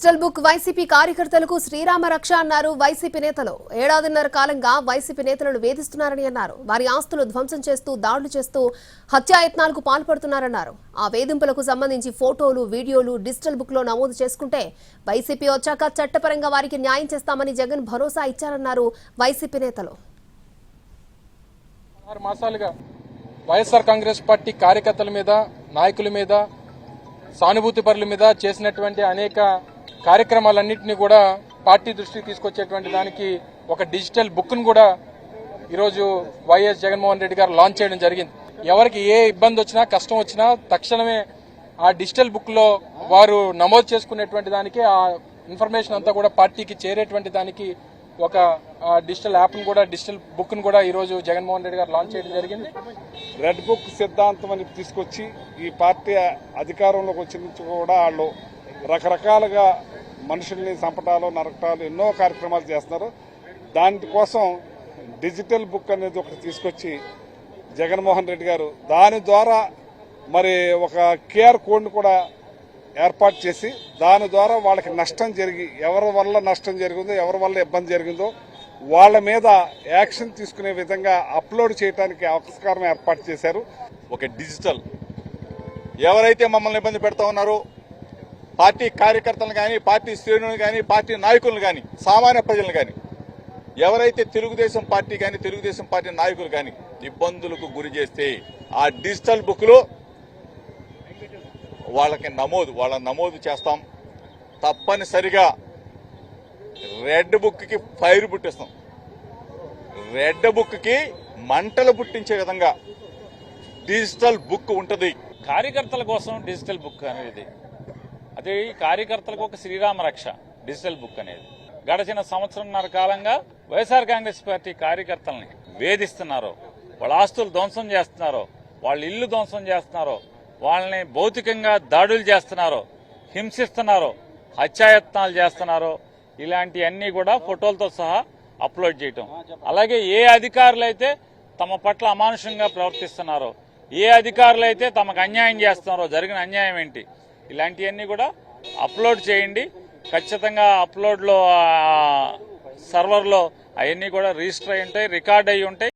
Digital book YCP కార్యకర్తలకు శ్రీరామ రక్ష అన్నారు వైసీపీ నేతలు. ఏడాదిన్నర కాలంగా వైసీపీ నేతలను వేధిస్తున్నారని అన్నారు. వారి ఆస్తులు ధ్వంసం చేస్తూ దాడులు చేస్తూ హత్యాయత్నాలకు పాల్పడుతున్నారన్నారు. ఆ వేధింపులకు సంబంధించి ఫోటోలు, వీడియోలు డిజిటల్ బుక్ లో నమోదు చేసుకుంటే వైసీపీ వచ్చాక చట్టపరంగా వారికి న్యాయం చేస్తామని జగన్ భరోసా ఇచ్చారన్నారు వైసీపీ నేతలు. 6 మాసాలుగా వైఎస్ఆర్ కాంగ్రెస్ పార్టీ కార్యకర్తల మీద, నాయకుల మీద, సానుభూతి పరుల మీద చేసినటువంటి అనేక కార్యక్రమాలన్నింటినీ కూడా పార్టీ దృష్టికి తీసుకొచ్చేటువంటి దానికి ఒక డిజిటల్ బుక్ను కూడా ఈరోజు వైఎస్ జగన్మోహన్ రెడ్డి గారు లాంచ్ చేయడం జరిగింది. ఎవరికి ఏ ఇబ్బంది వచ్చినా, కష్టం వచ్చినా తక్షణమే ఆ డిజిటల్ బుక్లో వారు నమోదు చేసుకునేటువంటి దానికి, ఆ ఇన్ఫర్మేషన్ అంతా కూడా పార్టీకి చేరేటువంటి దానికి ఒక డిజిటల్ యాప్ను కూడా, డిజిటల్ బుక్ను కూడా ఈరోజు జగన్మోహన్ రెడ్డి గారు లాంచ్ చేయడం జరిగింది. రెడ్ బుక్ సిద్ధాంతం అని తీసుకొచ్చి ఈ పార్టీ అధికారంలోకి వచ్చిన నుంచి కూడా వాళ్ళు రకరకాలుగా మనుషుల్ని చంపటాలు, నరకటాలు ఎన్నో కార్యక్రమాలు చేస్తున్నారు. దానికోసం డిజిటల్ బుక్ అనేది ఒకటి తీసుకొచ్చి జగన్మోహన్ రెడ్డి గారు దాని ద్వారా మరి ఒక QR కోడ్ను కూడా ఏర్పాటు చేసి దాని ద్వారా వాళ్ళకి నష్టం జరిగి, ఎవరి వల్ల నష్టం జరిగిందో, ఎవరి వల్ల ఇబ్బంది జరిగిందో వాళ్ళ మీద యాక్షన్ తీసుకునే విధంగా అప్లోడ్ చేయడానికి ఆస్కారం ఏర్పాటు చేశారు. ఒక డిజిటల్ ఎవరైతే మమ్మల్ని ఇబ్బంది పెడతా ఉన్నారో, పార్టీ కార్యకర్తలను కానీ, పార్టీ శ్రేణులను కానీ, పార్టీ నాయకులను కానీ, సామాన్య ప్రజలను కానీ, ఎవరైతే తెలుగుదేశం పార్టీ కానీ, తెలుగుదేశం పార్టీ నాయకులు కానీ ఇబ్బందులకు గురి చేస్తే ఆ డిజిటల్ బుక్లో వాళ్ళకి నమోదు చేస్తాం. తప్పనిసరిగా రెడ్ బుక్కి ఫైర్ పుట్టిస్తాం. రెడ్ బుక్కి మంటలు పుట్టించే విధంగా డిజిటల్ బుక్ ఉంటుంది. కార్యకర్తల కోసం డిజిటల్ బుక్ అనేది, అది కార్యకర్తలకు ఒక శ్రీరామ రక్ష. డిజిటల్ బుక్ అనేది గడిచిన సంవత్సరంన్నర కాలంగా వైఎస్ఆర్ కాంగ్రెస్ పార్టీ కార్యకర్తల్ని వేధిస్తున్నారో, వాళ్ళ ఆస్తులు ధ్వంసం చేస్తున్నారో, వాళ్ళ ఇల్లు ధ్వంసం చేస్తున్నారో, వాళ్ళని భౌతికంగా దాడులు చేస్తున్నారో, హింసిస్తున్నారో, హత్యాయత్నాలు చేస్తున్నారో, ఇలాంటివన్నీ కూడా ఫోటోలతో సహా అప్లోడ్ చేయటం. అలాగే ఏ అధికారులైతే తమ పట్ల అమానుషంగా ప్రవర్తిస్తున్నారో, ఏ అధికారులైతే తమకు అన్యాయం చేస్తున్నారో, జరిగిన అన్యాయం ఏంటి, ఇలాంటివన్నీ కూడా అప్లోడ్ చేయండి. ఖచ్చితంగా అప్లోడ్లో సర్వర్లో అవన్నీ కూడా రిజిస్టర్ అయి ఉంటాయి, రికార్డ్ అయి ఉంటాయి.